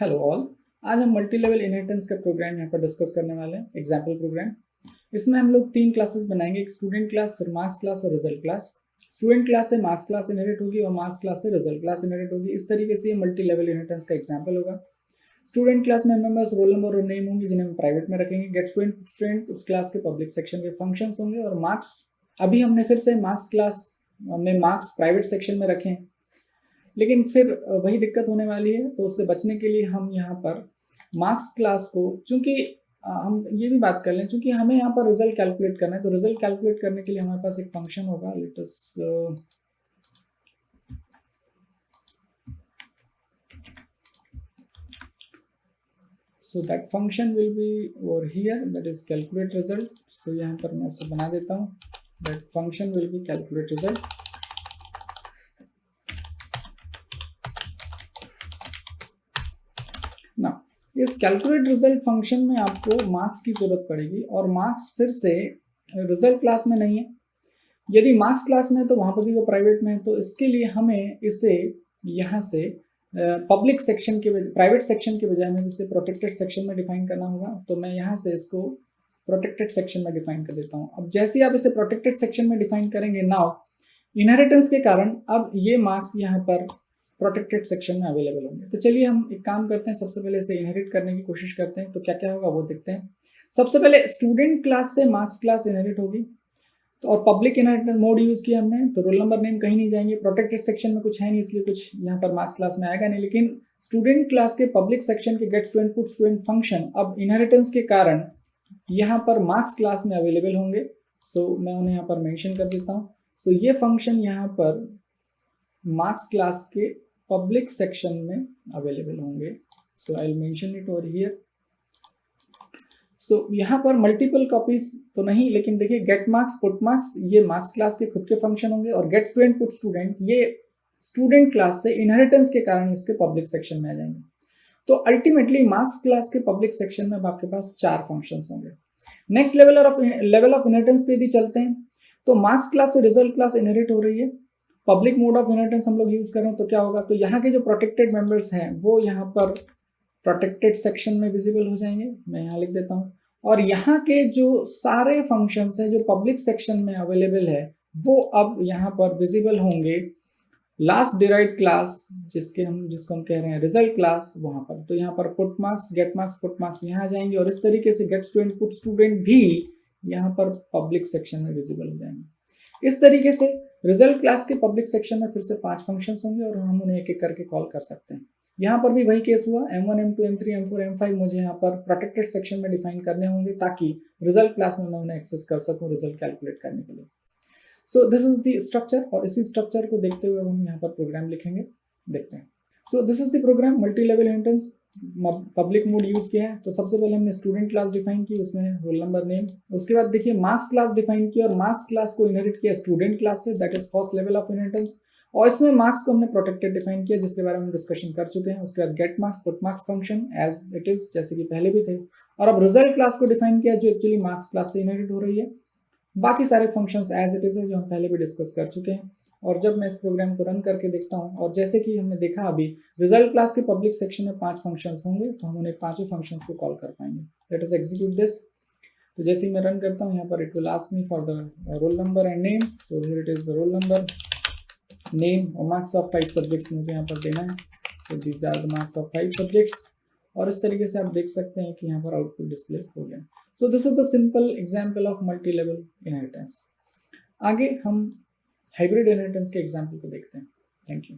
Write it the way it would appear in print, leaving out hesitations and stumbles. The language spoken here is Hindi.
Hello all. आज हम मल्टी लेवल इनहेरिटेंस का प्रोग्राम यहाँ पर डिस्कस करने वाले हैं, एग्जाम्पल प्रोग्राम। इसमें हम लोग 3 क्लासेस बनाएंगे, एक स्टूडेंट क्लास, फिर मार्क्स क्लास और रिजल्ट क्लास। स्टूडेंट क्लास से मार्क्स क्लास इनहेरिट होगी और मार्क्स क्लास से रिजल्ट क्लास इनहेरिट होगी। इस तरीके से ये मल्टी लेवल इनहेरिटेंस का एग्जाम्पल होगा। स्टूडेंट क्लास में मेंबर्स, रोल नंबर और नेम होंगे जिन्हें हम प्राइवेट में रखेंगे। गेट स्टूडेंट उस क्लास के पब्लिक सेक्शन के फंक्शंस होंगे। और मार्क्स, अभी हमने फिर से मार्क्स क्लास में मार्क्स प्राइवेट सेक्शन में रखे हैं, लेकिन फिर वही दिक्कत होने वाली है। तो उससे बचने के लिए हम यहाँ पर मार्क्स क्लास को, चूंकि हम ये भी बात कर लें, चूंकि हमें यहाँ पर रिजल्ट कैलकुलेट करना है, तो रिजल्ट कैलकुलेट करने के लिए हमारे पास एक फंक्शन होगा। Let us so that function will be over here, that is calculate result. So यहाँ पर मैं इसे बना देता हूँ, that function will be calculate result. ना इस कैलकुलेट रिजल्ट फंक्शन में आपको मार्क्स की जरूरत पड़ेगी, और मार्क्स फिर से रिजल्ट क्लास में नहीं है। यदि मार्क्स क्लास में है तो वहां पर भी वो प्राइवेट में है। तो इसके लिए हमें इसे यहाँ से पब्लिक सेक्शन के प्राइवेट सेक्शन के बजाय हमें इसे प्रोटेक्टेड सेक्शन में डिफाइन करना होगा। तो मैं यहाँ से इसको प्रोटेक्टेड सेक्शन में डिफाइन कर देता हूँ। अब जैसे ही आप इसे प्रोटेक्टेड सेक्शन में डिफाइन करेंगे, नाउ इनहेरिटेंस के कारण अब ये मार्क्स यहाँ पर प्रोटेक्टेड सेक्शन में अवेलेबल होंगे। तो चलिए हम एक काम करते हैं, सबसे पहले इसे इनहेरिट करने की कोशिश करते हैं। तो क्या क्या होगा वो देखते हैं। सबसे पहले स्टूडेंट क्लास से मार्क्स क्लास इनहेरिट होगी, तो और पब्लिक इनहेरिटेंस मोड यूज किया हमने, तो रोल नंबर नेम कहीं नहीं जाएंगे। प्रोटेक्टेड सेक्शन में कुछ है नहीं, इसलिए कुछ यहाँ पर मार्क्स क्लास में आएगा नहीं। लेकिन स्टूडेंट क्लास के पब्लिक सेक्शन के get student put student function अब इनहेरिटेंस के कारण यहाँ पर मार्क्स क्लास में अवेलेबल होंगे। सो मैं उन्हें यहाँ पर मेंशन कर देता हूँ। सो ये फंक्शन यहाँ पर मार्क्स क्लास के पब्लिक सेक्शन में अवेलेबल होंगे। So I will mention it over here. So यहाँ पर मल्टीपल कॉपीज तो नहीं, लेकिन देखिए गेट मार्क्स पुट मार्क्स ये मार्क्स क्लास के खुद के फंक्शन होंगे, और गेट स्टूडेंट पुट स्टूडेंट ये स्टूडेंट क्लास से इनहेरिटेंस के कारण इसके पब्लिक सेक्शन में आ जाएंगे। तो अल्टीमेटली मार्क्स क्लास के पब्लिक सेक्शन में आपके पास 4 फंक्शंस होंगे। नेक्स्ट लेवल ऑफ इनहेरिटेंस पे यदि चलते हैं, तो मार्क्स क्लास से रिजल्ट क्लास इनहेरिट हो रही है। पब्लिक मोड ऑफ इनहेरिटेंस हम लोग यूज कर रहे हैं, तो क्या होगा, तो यहाँ के जो प्रोटेक्टेड मेंबर्स हैं वो यहाँ पर प्रोटेक्टेड सेक्शन में विजिबल हो जाएंगे। मैं यहाँ लिख देता हूँ। और यहाँ के जो सारे फंक्शंस हैं जो पब्लिक सेक्शन में अवेलेबल है वो अब यहाँ पर विजिबल होंगे लास्ट डिराइव्ड क्लास, जिसको हम कह रहे हैं रिजल्ट क्लास, वहां पर। तो यहाँ पर put marks, gate marks, put marks यहाँ आ जाएंगे, और इस तरीके से गेट स्टूडेंट पुट स्टूडेंट भी यहाँ पर पब्लिक सेक्शन में विजिबल हो जाएंगे। इस तरीके से रिजल्ट क्लास के पब्लिक सेक्शन में फिर से 5 फंक्शंस होंगे, और हम उन्हें एक एक करके कॉल कर सकते हैं। यहाँ पर भी वही केस हुआ, M1, M2, M3, M4, M5 मुझे यहाँ पर प्रोटेक्टेड सेक्शन में डिफाइन करने होंगे, ताकि रिजल्ट क्लास में मैं उन्हें एक्सेस कर सकूँ रिजल्ट कैलकुलेट करने के लिए। सो दिस इज द स्ट्रक्चर, और इसी स्ट्रक्चर को देखते हुए हम यहाँ पर प्रोग्राम लिखेंगे, देखते हैं। So this is the program. Multi level inheritance public mode use किया है। तो सबसे पहले हमने स्टूडेंट क्लास डिफाइन की, उसमें रोल नंबर नेम। उसके बाद देखिए मार्क्स क्लास डिफाइन की, और मार्क्स क्लास को इनहेरिट किया स्टूडेंट क्लास से, that is first level of inheritance. और इसमें मार्क्स को हमने प्रोटेक्टेड डिफाइन किया, जिसके बारे में डिस्कशन कर चुके हैं। उसके बाद get marks put marks function as it is, जैसे कि पहले भी थे। और अब रिजल्ट क्लास को डिफाइन किया, जो एक्चुअली मार्क्स क्लास से इनहेरिट हो रही है। बाकी सारे फंक्शंस एज इट इज है, जो हम पहले भी डिस्कस कर चुके हैं। और जब मैं इस प्रोग्राम को रन करके देखता हूँ, और जैसे कि हमने देखा अभी रिजल्ट क्लास के पब्लिक सेक्शन में 5 फंक्शंस होंगे, तो हम उन्हें 5 फंक्शंस को कॉल कर पाएंगे। Let us execute this. तो जैसे ही मैं रन करता हूँ, यहाँ पर it will ask me for the roll number and name. So here it is the roll number, name और मार्क्स ऑफ 5 सब्जेक्ट्स मुझे यहाँ पर देना है। So these are the marks of 5 subjects. और इस तरीके से आप देख सकते हैं कि यहाँ पर आउटपुट डिस्प्ले हो गया। सो this is the simple example of multi level inheritance. आगे हम हाइब्रिड इनहेरिटेंस के एग्जाम्पल को देखते हैं। Thank you.